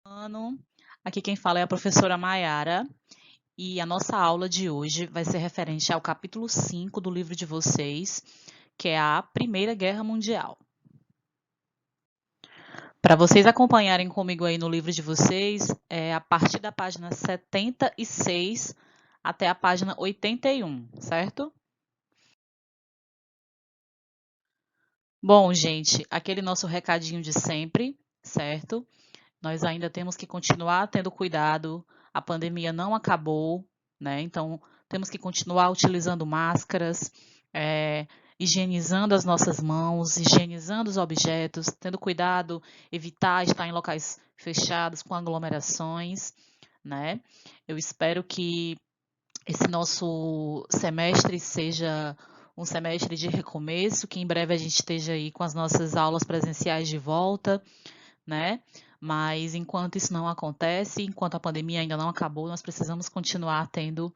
Ano. Aqui quem fala é a professora Maiara e a nossa aula de hoje vai ser referente ao capítulo 5 do livro de vocês, que é a Primeira Guerra Mundial. Para vocês acompanharem comigo aí no livro de vocês, é a partir da página 76 até a página 81, certo? Bom, gente, aquele nosso recadinho de sempre, certo? Nós ainda temos que continuar tendo cuidado, a pandemia não acabou, né? Então, temos que continuar utilizando máscaras, higienizando as nossas mãos, higienizando os objetos, tendo cuidado, evitar estar em locais fechados com aglomerações, né? Eu espero que esse nosso semestre seja um semestre de recomeço, que em breve a gente esteja aí com as nossas aulas presenciais de volta, né? Mas enquanto isso não acontece, enquanto a pandemia ainda não acabou, nós precisamos continuar tendo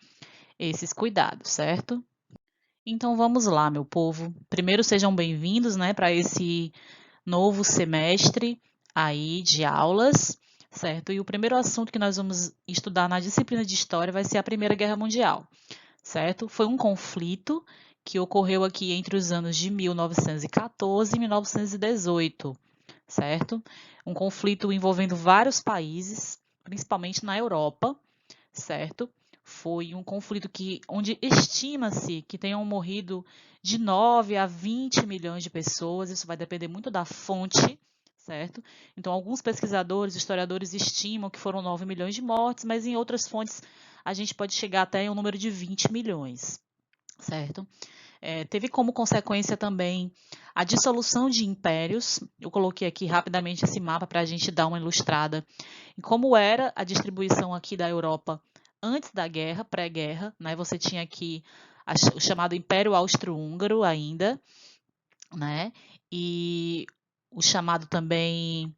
esses cuidados, certo? Então vamos lá, meu povo. Primeiro sejam bem-vindos, né, para esse novo semestre aí de aulas, certo? E o primeiro assunto que nós vamos estudar na disciplina de História vai ser a Primeira Guerra Mundial, certo? Foi um conflito que ocorreu aqui entre os anos de 1914 e 1918, certo? Um conflito envolvendo vários países, principalmente na Europa, certo? Foi um conflito onde estima-se que tenham morrido de 9 a 20 milhões de pessoas, isso vai depender muito da fonte, certo? Então, alguns pesquisadores, historiadores estimam que foram 9 milhões de mortes, mas em outras fontes a gente pode chegar até um número de 20 milhões, certo? Teve como consequência também a dissolução de impérios. Eu coloquei aqui rapidamente esse mapa para a gente dar uma ilustrada em como era a distribuição aqui da Europa antes da guerra, pré-guerra, né? Você tinha aqui o chamado Império Austro-Húngaro ainda, né? E o chamado também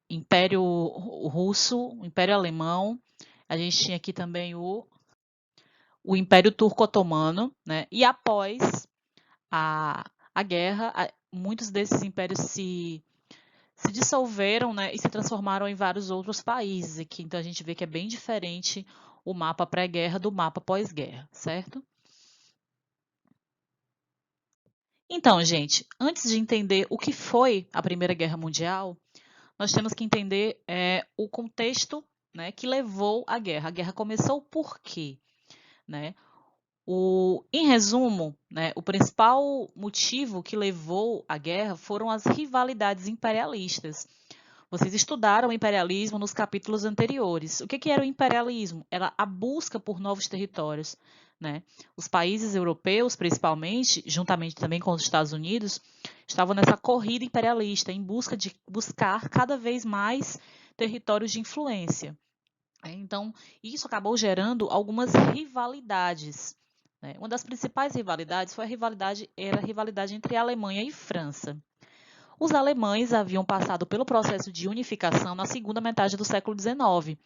Império Russo, Império Alemão. A gente tinha aqui também o Império Turco-Otomano, né? E após a guerra, muitos desses impérios se dissolveram, né, e se transformaram em vários outros países aqui. Então a gente vê que é bem diferente o mapa pré-guerra do mapa pós-guerra, certo? Então, gente, antes de entender o que foi a Primeira Guerra Mundial, nós temos que entender o contexto, né, que levou à guerra. A guerra começou por quê? Né? Em resumo, né, o principal motivo que levou à guerra foram as rivalidades imperialistas. Vocês estudaram o imperialismo nos capítulos anteriores. O que era o imperialismo? Era a busca por novos territórios. Né? Os países europeus, principalmente, juntamente também com os Estados Unidos, estavam nessa corrida imperialista, em busca de buscar cada vez mais territórios de influência. Então, isso acabou gerando algumas rivalidades. Né? Uma das principais rivalidades era a rivalidade entre a Alemanha e França. Os alemães haviam passado pelo processo de unificação na segunda metade do século XIX.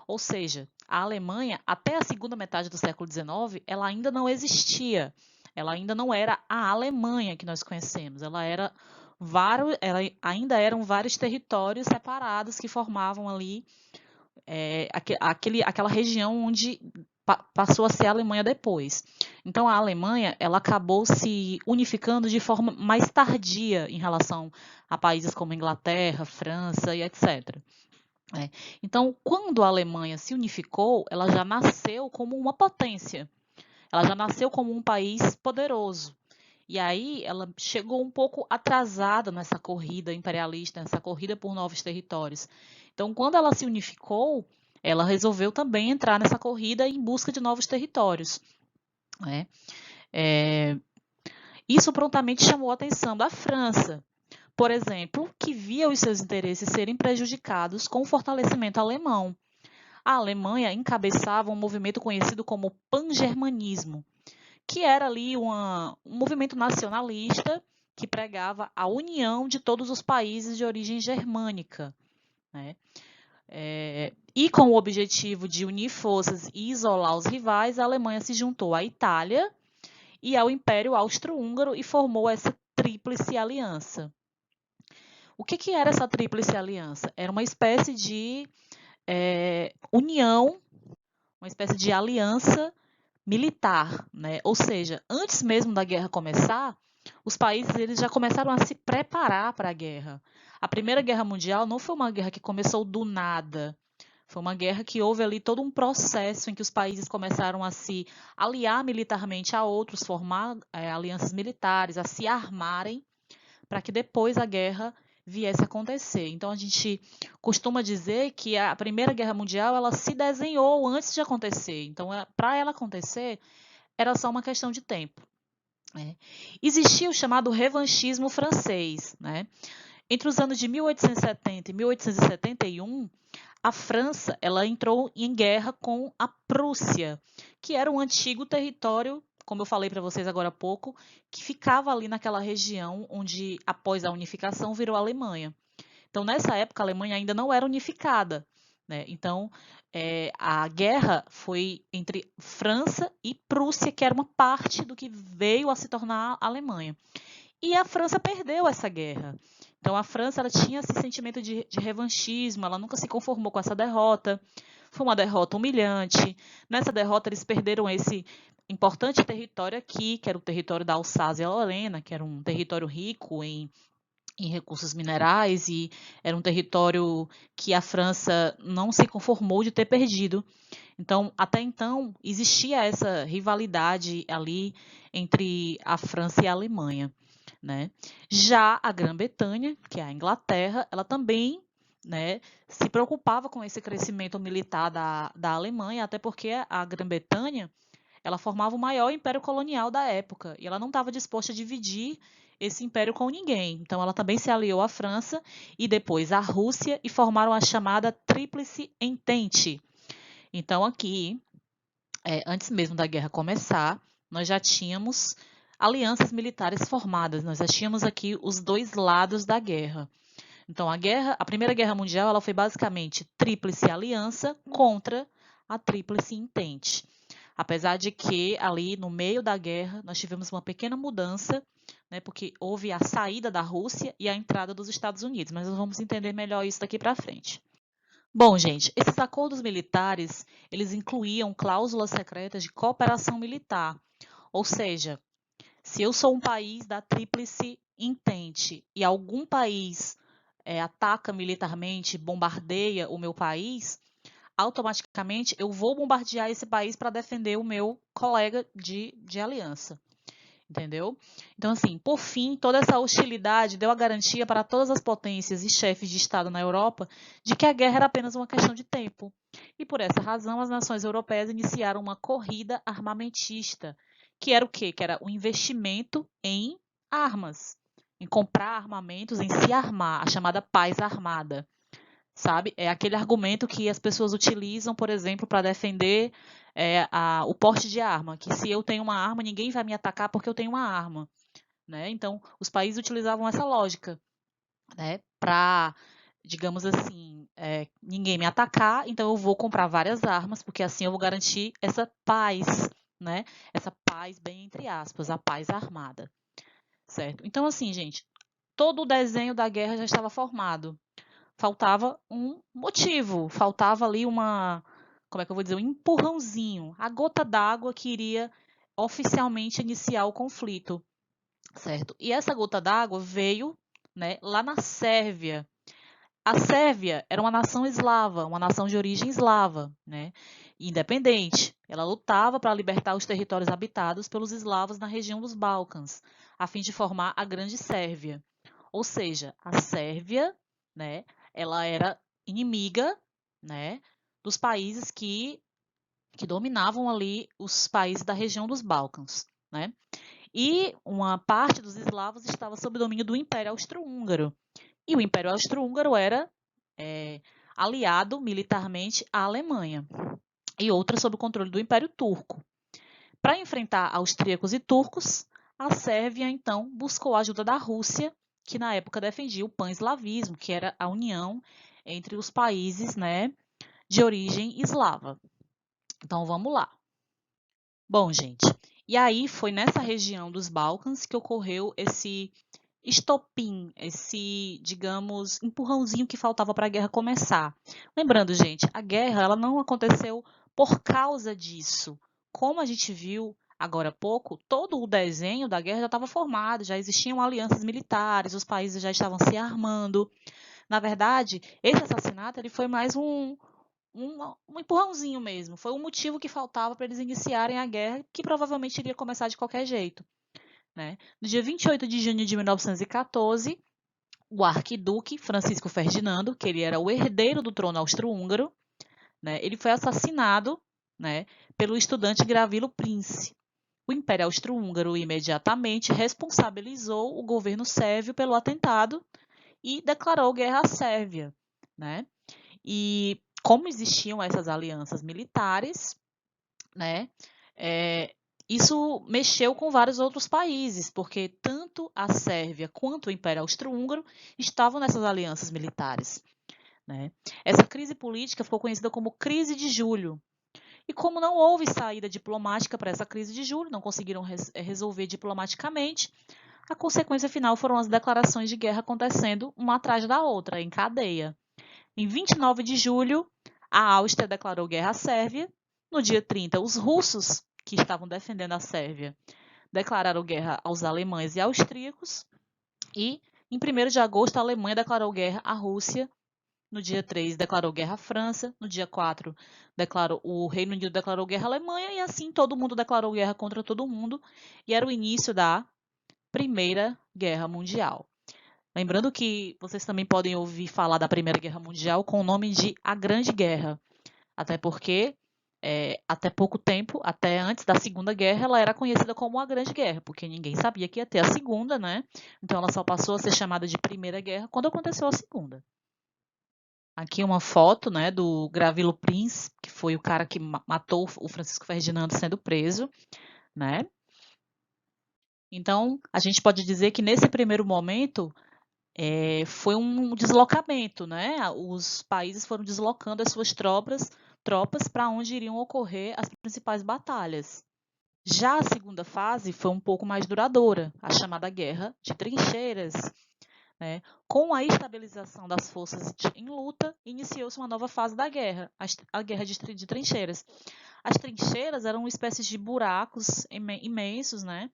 Ou seja, a Alemanha, até a segunda metade do século XIX, ela ainda não existia. Ela ainda não era a Alemanha que nós conhecemos. Ainda eram vários territórios separados que formavam ali aquela região onde passou a ser a Alemanha depois. Então, a Alemanha ela acabou se unificando de forma mais tardia em relação a países como Inglaterra, França e etc. Então, quando a Alemanha se unificou, ela já nasceu como uma potência. Ela já nasceu como um país poderoso. E aí ela chegou um pouco atrasada nessa corrida imperialista, nessa corrida por novos territórios. Então, quando ela se unificou, ela resolveu também entrar nessa corrida em busca de novos territórios. Né? Isso prontamente chamou a atenção da França, por exemplo, que via os seus interesses serem prejudicados com o fortalecimento alemão. A Alemanha encabeçava um movimento conhecido como pangermanismo, que era ali um movimento nacionalista que pregava a união de todos os países de origem germânica. Né? E com o objetivo de unir forças e isolar os rivais, a Alemanha se juntou à Itália e ao Império Austro-Húngaro e formou essa tríplice aliança. O que era essa Tríplice Aliança? Era uma espécie de união, uma espécie de aliança militar, né? Ou seja, antes mesmo da guerra começar, os países eles já começaram a se preparar para a guerra. A Primeira Guerra Mundial não foi uma guerra que começou do nada. Foi uma guerra que houve ali todo um processo em que os países começaram a se aliar militarmente a outros, formar alianças militares, a se armarem, para que depois a guerra viesse a acontecer. Então a gente costuma dizer que a Primeira Guerra Mundial ela se desenhou antes de acontecer. Então, para ela acontecer, era só uma questão de tempo. Né? Existia o chamado revanchismo francês. Né? Entre os anos de 1870 e 1871, a França ela entrou em guerra com a Prússia, que era um antigo território, como eu falei para vocês agora há pouco, que ficava ali naquela região onde, após a unificação, virou a Alemanha. Então, nessa época, a Alemanha ainda não era unificada. Né? Então, a guerra foi entre França e Prússia, que era uma parte do que veio a se tornar a Alemanha. E a França perdeu essa guerra. Então a França ela tinha esse sentimento de revanchismo, ela nunca se conformou com essa derrota. Foi uma derrota humilhante. Nessa derrota eles perderam esse importante território aqui, que era o território da Alsácia-Lorena, que era um território rico em recursos minerais e era um território que a França não se conformou de ter perdido. Então, até então, existia essa rivalidade ali entre a França e a Alemanha. Né? Já a Grã-Bretanha, que é a Inglaterra, ela também né, se preocupava com esse crescimento militar da Alemanha, até porque a Grã-Bretanha ela formava o maior império colonial da época e ela não estava disposta a dividir esse império com ninguém. Então, ela também se aliou à França e depois à Rússia e formaram a chamada Tríplice Entente. Então, aqui, antes mesmo da guerra começar, nós já tínhamos alianças militares formadas. Nós já tínhamos aqui os dois lados da guerra. Então, a Primeira Guerra Mundial, ela foi basicamente tríplice aliança contra a tríplice entente. Apesar de que ali no meio da guerra nós tivemos uma pequena mudança, né, porque houve a saída da Rússia e a entrada dos Estados Unidos, mas nós vamos entender melhor isso daqui para frente. Bom, gente, esses acordos militares, eles incluíam cláusulas secretas de cooperação militar, ou seja, se eu sou um país da Tríplice Entente e algum país ataca militarmente, bombardeia o meu país, automaticamente eu vou bombardear esse país para defender o meu colega de aliança. Entendeu? Então, assim, por fim, toda essa hostilidade deu a garantia para todas as potências e chefes de Estado na Europa de que a guerra era apenas uma questão de tempo. E por essa razão, as nações europeias iniciaram uma corrida armamentista, que era o quê? Que era o investimento em armas, em comprar armamentos, em se armar, a chamada paz armada. Sabe? É aquele argumento que as pessoas utilizam, por exemplo, para defender o porte de arma, que se eu tenho uma arma, ninguém vai me atacar porque eu tenho uma arma. Né? Então, os países utilizavam essa lógica né, para, digamos assim, ninguém me atacar, então eu vou comprar várias armas, porque assim eu vou garantir essa paz, né? Essa paz, bem entre aspas, a paz armada. Certo? Então, assim, gente, todo o desenho da guerra já estava formado. Faltava um motivo, faltava ali como é que eu vou dizer, um empurrãozinho, a gota d'água que iria oficialmente iniciar o conflito, certo? E essa gota d'água veio, né, lá na Sérvia. A Sérvia era uma nação eslava, uma nação de origem eslava, né, independente. Ela lutava para libertar os territórios habitados pelos eslavos na região dos Balcãs, a fim de formar a Grande Sérvia. Ou seja, a Sérvia, né, ela era inimiga, né, dos países que dominavam ali os países da região dos Balcãs, né? E uma parte dos eslavos estava sob o domínio do Império Austro-Húngaro. E o Império Austro-Húngaro era aliado militarmente à Alemanha. E outra sob o controle do Império Turco. Para enfrentar austríacos e turcos, a Sérvia, então, buscou a ajuda da Rússia, que na época defendia o pan-eslavismo, que era a união entre os países né, de origem eslava. Então, vamos lá. Bom, gente, e aí foi nessa região dos Balcãs que ocorreu esse estopim, esse, digamos, empurrãozinho que faltava para a guerra começar? Lembrando, gente, a guerra ela não aconteceu por causa disso. Como a gente viu agora há pouco, todo o desenho da guerra já estava formado, já existiam alianças militares, os países já estavam se armando. Na verdade, esse assassinato ele foi mais um empurrãozinho mesmo. Foi o motivo que faltava para eles iniciarem a guerra, que provavelmente iria começar de qualquer jeito. Né? No dia 28 de junho de 1914, o arquiduque Francisco Ferdinando, que ele era o herdeiro do trono austro-húngaro, né, ele foi assassinado, né, pelo estudante Gravilo Princi. O Império Austro-Húngaro imediatamente responsabilizou o governo sérvio pelo atentado e declarou guerra à Sérvia. Né? E como existiam essas alianças militares, né, isso mexeu com vários outros países, porque tanto a Sérvia quanto o Império Austro-Húngaro estavam nessas alianças militares. Né? Essa crise política ficou conhecida como Crise de Julho. E como não houve saída diplomática para essa crise de julho, não conseguiram resolver diplomaticamente, a consequência final foram as declarações de guerra acontecendo uma atrás da outra, em cadeia. Em 29 de julho, a Áustria declarou guerra à Sérvia. No dia 30, os russos, que estavam defendendo a Sérvia, declararam guerra aos alemães e austríacos. E, em 1º de agosto, a Alemanha declarou guerra à Rússia. No dia 3, declarou guerra à França. No dia 4, o Reino Unido declarou guerra à Alemanha. E assim, todo mundo declarou guerra contra todo mundo. E era o início da Primeira Guerra Mundial. Lembrando que vocês também podem ouvir falar da Primeira Guerra Mundial com o nome de A Grande Guerra. Até porque, até pouco tempo, até antes da Segunda Guerra, ela era conhecida como a Grande Guerra, porque ninguém sabia que ia ter a Segunda, né? Então ela só passou a ser chamada de Primeira Guerra quando aconteceu a Segunda. Aqui uma foto, né, do Gravilo Prince, que foi o cara que matou o Francisco Ferdinando sendo preso, né? Então, a gente pode dizer que nesse primeiro momento foi um deslocamento, né? Os países foram deslocando as suas tropas para onde iriam ocorrer as principais batalhas. Já a segunda fase foi um pouco mais duradoura, a chamada Guerra de Trincheiras. Né? Com a estabilização das forças em luta, iniciou-se uma nova fase da guerra, a Guerra de Trincheiras. As trincheiras eram espécies de buracos imensos, né?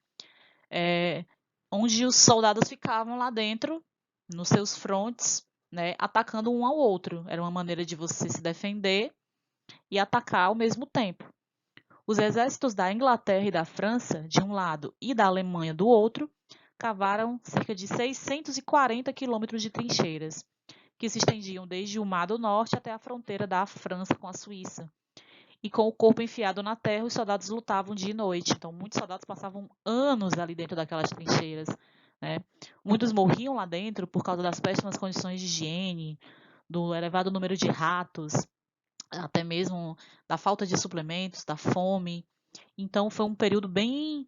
Onde os soldados ficavam lá dentro, nos seus frontes, né, atacando um ao outro. Era uma maneira de você se defender e atacar ao mesmo tempo. Os exércitos da Inglaterra e da França, de um lado, e da Alemanha, do outro, cavaram cerca de 640 quilômetros de trincheiras, que se estendiam desde o Mar do Norte até a fronteira da França com a Suíça. E com o corpo enfiado na terra, os soldados lutavam dia e noite. Então, muitos soldados passavam anos ali dentro daquelas trincheiras. Né? Muitos morriam lá dentro por causa das péssimas condições de higiene, do elevado número de ratos, até mesmo da falta de suplementos, da fome. Então, foi um período bem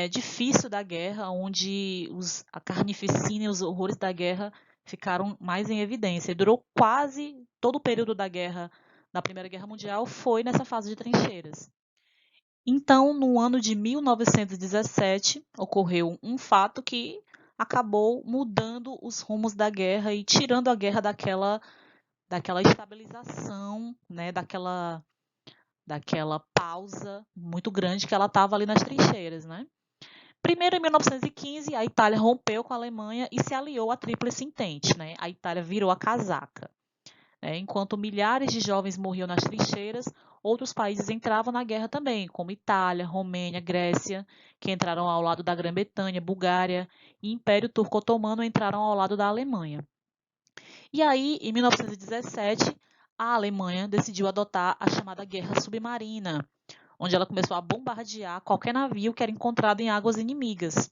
difícil da guerra, onde a carnificina e os horrores da guerra ficaram mais em evidência. E durou quase todo o período da guerra, da Primeira Guerra Mundial, foi nessa fase de trincheiras. Então, no ano de 1917, ocorreu um fato que acabou mudando os rumos da guerra e tirando a guerra daquela estabilização, né, daquela pausa muito grande que ela estava ali nas trincheiras. Né? Primeiro, em 1915, a Itália rompeu com a Alemanha e se aliou à Tríplice Entente. Né? A Itália virou a casaca. Enquanto milhares de jovens morriam nas trincheiras, outros países entravam na guerra também, como Itália, Romênia, Grécia, que entraram ao lado da Grã-Bretanha, Bulgária, e Império Turco Otomano entraram ao lado da Alemanha. E aí, em 1917, a Alemanha decidiu adotar a chamada Guerra Submarina, onde ela começou a bombardear qualquer navio que era encontrado em águas inimigas.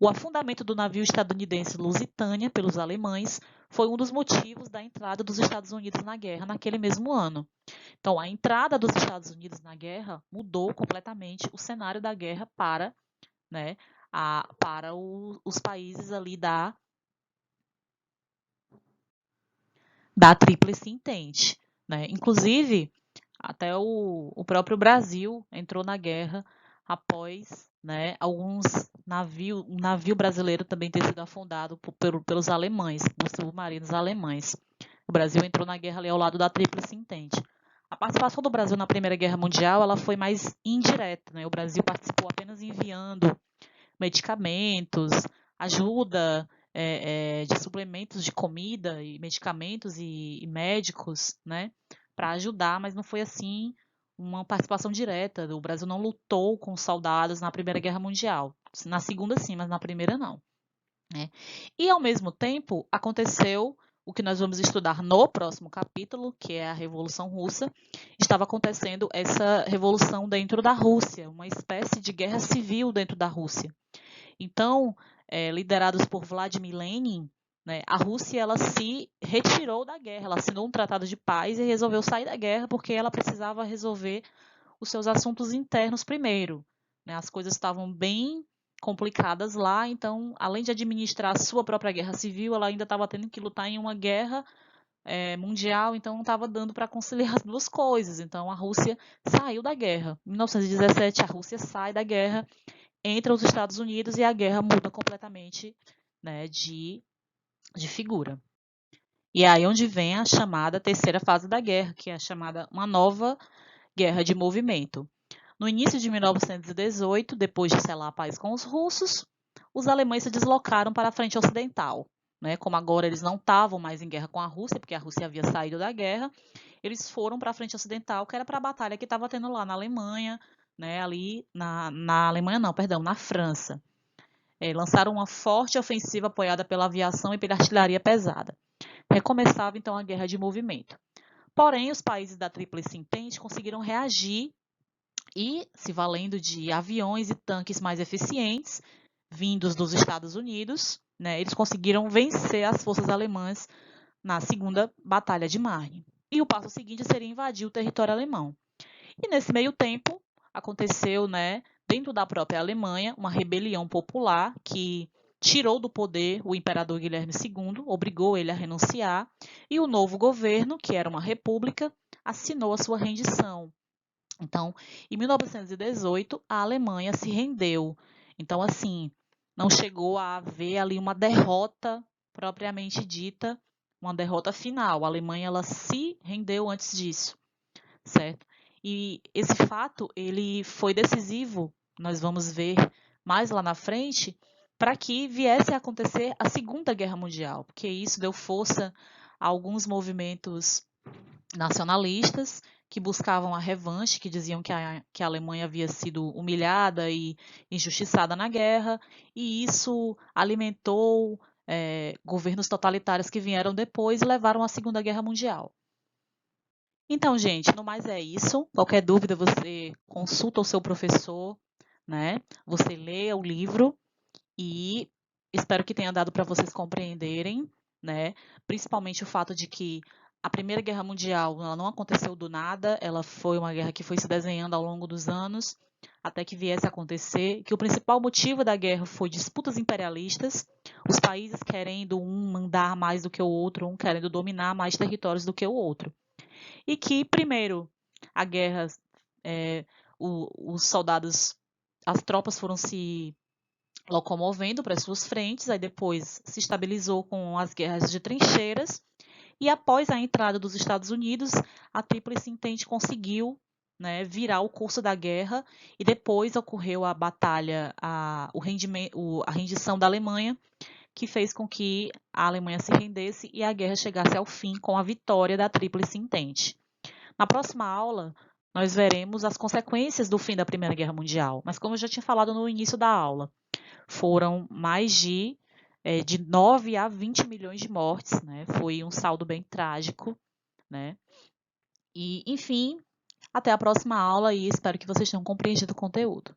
O afundamento do navio estadunidense Lusitânia pelos alemães foi um dos motivos da entrada dos Estados Unidos na guerra naquele mesmo ano. Então, a entrada dos Estados Unidos na guerra mudou completamente o cenário da guerra para, né, os países ali da Tríplice Entente. Né? Inclusive, até o próprio Brasil entrou na guerra após, né, alguns um navio brasileiro também ter sido afundado pelos alemães, por submarinos alemães. O Brasil entrou na guerra ali ao lado da Tríplice Entente. A participação do Brasil na Primeira Guerra Mundial ela foi mais indireta, né? O Brasil participou apenas enviando medicamentos, ajuda de suplementos de comida e medicamentos e médicos, né, para ajudar, mas não foi assim uma participação direta. O Brasil não lutou com soldados na Primeira Guerra Mundial. Na Segunda sim, mas na Primeira não. Né? E ao mesmo tempo aconteceu o que nós vamos estudar no próximo capítulo, que é a Revolução Russa. Estava acontecendo essa revolução dentro da Rússia, uma espécie de guerra civil dentro da Rússia. Então, liderados por Vladimir Lenin, né, a Rússia ela se retirou da guerra, ela assinou um tratado de paz e resolveu sair da guerra porque ela precisava resolver os seus assuntos internos primeiro. Né? As coisas estavam bem complicadas lá, então, além de administrar a sua própria guerra civil, ela ainda estava tendo que lutar em uma guerra mundial, então não estava dando para conciliar as duas coisas. Então, a Rússia saiu da guerra. Em 1917, a Rússia sai da guerra, entra os Estados Unidos e a guerra muda completamente, né, de figura. E é aí onde vem a chamada terceira fase da guerra, que é a chamada uma nova guerra de movimento. No início de 1918, depois de selar a paz com os russos, os alemães se deslocaram para a frente ocidental. Né? Como agora eles não estavam mais em guerra com a Rússia, porque a Rússia havia saído da guerra, eles foram para a frente ocidental, que era para a batalha que estava tendo lá na Alemanha, né? Ali na Alemanha não, perdão, na França. Lançaram uma forte ofensiva apoiada pela aviação e pela artilharia pesada. Recomeçava então a guerra de movimento. Porém, os países da Tríplice Entente conseguiram reagir e, se valendo de aviões e tanques mais eficientes, vindos dos Estados Unidos, né, eles conseguiram vencer as forças alemãs na Segunda Batalha de Marne. E o passo seguinte seria invadir o território alemão. E nesse meio tempo, aconteceu, né, dentro da própria Alemanha, uma rebelião popular que tirou do poder o imperador Guilherme II, obrigou ele a renunciar, e o novo governo, que era uma república, assinou a sua rendição. Então, em 1918, a Alemanha se rendeu. Então, assim, não chegou a haver ali uma derrota propriamente dita, uma derrota final. A Alemanha ela se rendeu antes disso, certo? E esse fato ele foi decisivo, nós vamos ver mais lá na frente, para que viesse a acontecer a Segunda Guerra Mundial, porque isso deu força a alguns movimentos nacionalistas que buscavam a revanche, que diziam que a Alemanha havia sido humilhada e injustiçada na guerra, e isso alimentou governos totalitários que vieram depois e levaram à Segunda Guerra Mundial. Então, gente, no mais é isso. Qualquer dúvida, você consulta o seu professor, né? Você lê o livro e espero que tenha dado para vocês compreenderem, né? Principalmente o fato de que a Primeira Guerra Mundial ela não aconteceu do nada, ela foi uma guerra que foi se desenhando ao longo dos anos até que viesse a acontecer, que o principal motivo da guerra foi disputas imperialistas, os países querendo um mandar mais do que o outro, um querendo dominar mais territórios do que o outro. E que, primeiro, a guerra, os soldados, as tropas foram se locomovendo para as suas frentes, aí depois se estabilizou com as guerras de trincheiras, e após a entrada dos Estados Unidos, a Tríplice Entente conseguiu, né, virar o curso da guerra, e depois ocorreu a batalha, a rendição da Alemanha, que fez com que a Alemanha se rendesse e a guerra chegasse ao fim com a vitória da Tríplice Entente. Na próxima aula, nós veremos as consequências do fim da Primeira Guerra Mundial, mas como eu já tinha falado no início da aula, foram mais de 9 a 20 milhões de mortes, né? Foi um saldo bem trágico, né? E, enfim, até a próxima aula e espero que vocês tenham compreendido o conteúdo.